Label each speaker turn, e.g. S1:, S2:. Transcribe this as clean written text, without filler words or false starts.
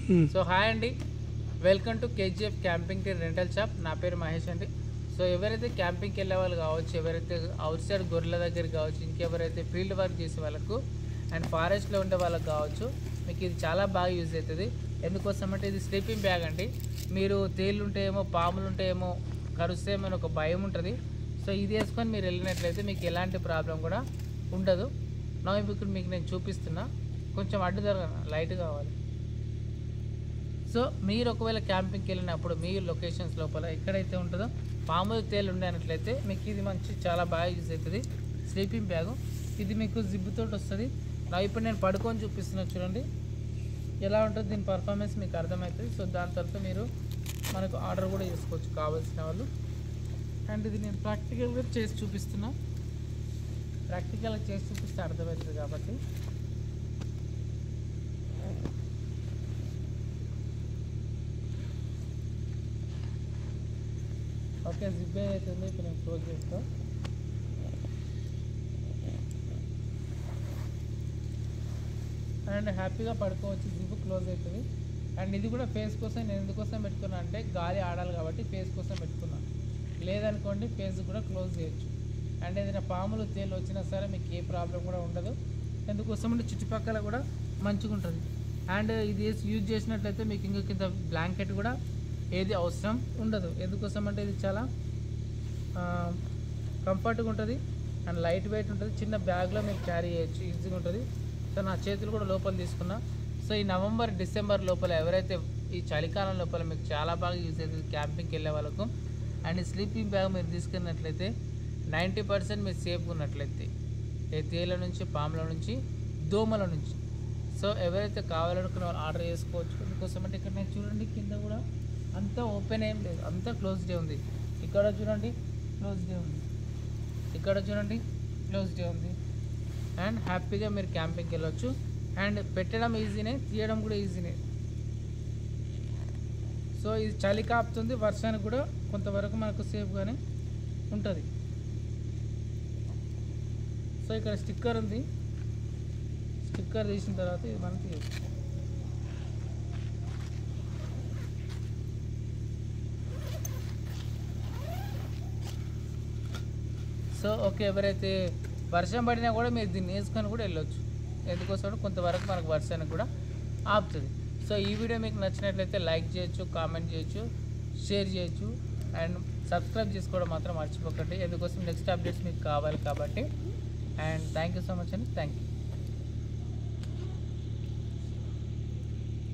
S1: So hi అండి, welcome to KGF camping rental shop. నా పేరు మహేష్ అండి. సో ఎవరైతే క్యాంపింగ్కి వెళ్ళే వాళ్ళు కావచ్చు, ఎవరైతే అవుట్ సైడ్ గొర్రెల దగ్గర కావచ్చు, ఇంకెవరైతే ఫీల్డ్ వర్క్ చేసే వాళ్ళకు అండ్ ఫారెస్ట్లో ఉండే వాళ్ళకి కావచ్చు, మీకు ఇది చాలా బాగా యూజ్ అవుతుంది. ఎందుకోసం అంటే ఇది స్లీపింగ్ బ్యాగ్ అండి. మీరు తేళ్ళు ఉంటాయేమో, పాములు ఉంటాయేమో, కరుస్తాయేమో ఒక భయం ఉంటుంది. సో ఇది వేసుకొని మీరు వెళ్ళినట్లయితే మీకు ఎలాంటి ప్రాబ్లం కూడా ఉండదు. నా ఇప్పుడు మీకు నేను చూపిస్తున్నా, కొంచెం అడ్డు జరగన లైట్ కావాలి. సో మీరు ఒకవేళ క్యాంపింగ్కి వెళ్ళినప్పుడు మీ లొకేషన్స్ లోపల ఎక్కడైతే ఉంటుందో పాములు తేలు ఉండేనట్లయితే మీకు ఇది చాలా బాగా యూజ్ అవుతుంది. స్లీపింగ్ బ్యాగు ఇది మీకు జిబ్బుతో వస్తుంది. నా ఇప్పుడు నేను పడుకొని చూపిస్తున్నా, చూడండి ఎలా ఉంటుంది దీని పర్ఫార్మెన్స్ మీకు అర్థమవుతుంది. సో దాని తర్వాత మీరు మనకు ఆర్డర్ కూడా చేసుకోవచ్చు కావాల్సిన వాళ్ళు. అండ్ ఇది నేను ప్రాక్టికల్గా చేసి చూపిస్తున్నా, ప్రాక్టికల్గా చేసి చూపిస్తే అర్థమవుతుంది కాబట్టి. ఓకే, జిప్ అవుతుంది. ఇప్పుడు నేను క్లోజ్ చేస్తాను. అండ్ హ్యాపీగా పడుకోవచ్చు, జిప్ క్లోజ్ అవుతుంది. అండ్ ఇది కూడా ఫేస్ కోసం నేను ఎందుకోసం పెట్టుకున్నా అంటే గాలి ఆడాలి కాబట్టి ఫేస్ కోసం పెట్టుకున్నాను. లేదనుకోండి ఫేస్ కూడా క్లోజ్ చేయొచ్చు. అండ్ ఏదైనా పాములు తేలు వచ్చినా సరే మీకు ఏ ప్రాబ్లం కూడా ఉండదు. ఎందుకోసం అంటే చుట్టుపక్కల కూడా మంచిగా ఉంటుంది. అండ్ ఇది యూజ్ చేసినట్లయితే మీకు ఇంకా కింద బ్లాంకెట్ కూడా ఏది అవసరం ఉండదు. ఎందుకోసం అంటే ఇది చాలా కంఫర్ట్గా ఉంటుంది అండ్ లైట్ వెయిట్ ఉంటుంది. చిన్న బ్యాగ్లో మీరు క్యారీ చేయొచ్చు, ఈజీగా ఉంటుంది. సో నా చేతులు కూడా లోపల తీసుకున్నా. సో ఈ నవంబర్ డిసెంబర్ లోపల ఎవరైతే ఈ చలికాలం లోపల మీకు చాలా బాగా యూజ్ అవుతుంది క్యాంపింగ్కి వెళ్ళే వాళ్ళకు. అండ్ ఈ స్లీపింగ్ బ్యాగ్ మీరు తీసుకున్నట్లయితే 90% మీరు సేఫ్గా ఉన్నట్లయితే ఏ తేల నుంచి, పాముల నుంచి, దోమల నుంచి. సో ఎవరైతే కావాలనుకున్న వాళ్ళు ఆర్డర్ చేసుకోవచ్చు. అందుకోసం అంటే ఇక్కడ నేను చూడండి కింద కూడా అంతా ఓపెన్ ఏం లేదు, అంతా క్లోజ్డే ఉంది. ఇక్కడ చూడండి క్లోజ్డే ఉంది, ఇక్కడ చూడండి క్లోజ్డే ఉంది. అండ్ హ్యాపీగా మీరు క్యాంపింగ్కి వెళ్ళొచ్చు. అండ్ పెట్టడం ఈజీనే, తీయడం కూడా ఈజీనే. సో ఇది చలి కాపుతుంది, వర్షానికి కూడా కొంతవరకు మనకు సేఫ్గానే ఉంటుంది. సో ఇక్కడ స్టిక్కర్ ఉంది, స్టిక్కర్ తీసిన తర్వాత ఇది మనం తీయచ్చు. సో ఓకే, ఎవరైతే వర్షం పడినా కూడా మీరు దీన్ని వేసుకొని కూడా వెళ్ళొచ్చు. ఎందుకోసం కొంతవరకు మనకు వర్షానికి కూడా ఆపుతుంది. సో ఈ వీడియో మీకు నచ్చినట్లయితే లైక్ చేయొచ్చు, కామెంట్ చేయొచ్చు, షేర్ చేయొచ్చు. అండ్ సబ్స్క్రైబ్ చేసుకోవడం మాత్రం మర్చిపోకండి. ఎందుకోసం నెక్స్ట్ అప్డేట్స్ మీకు కావాలి కాబట్టి. And thank you so much అండి, థ్యాంక్ యూ.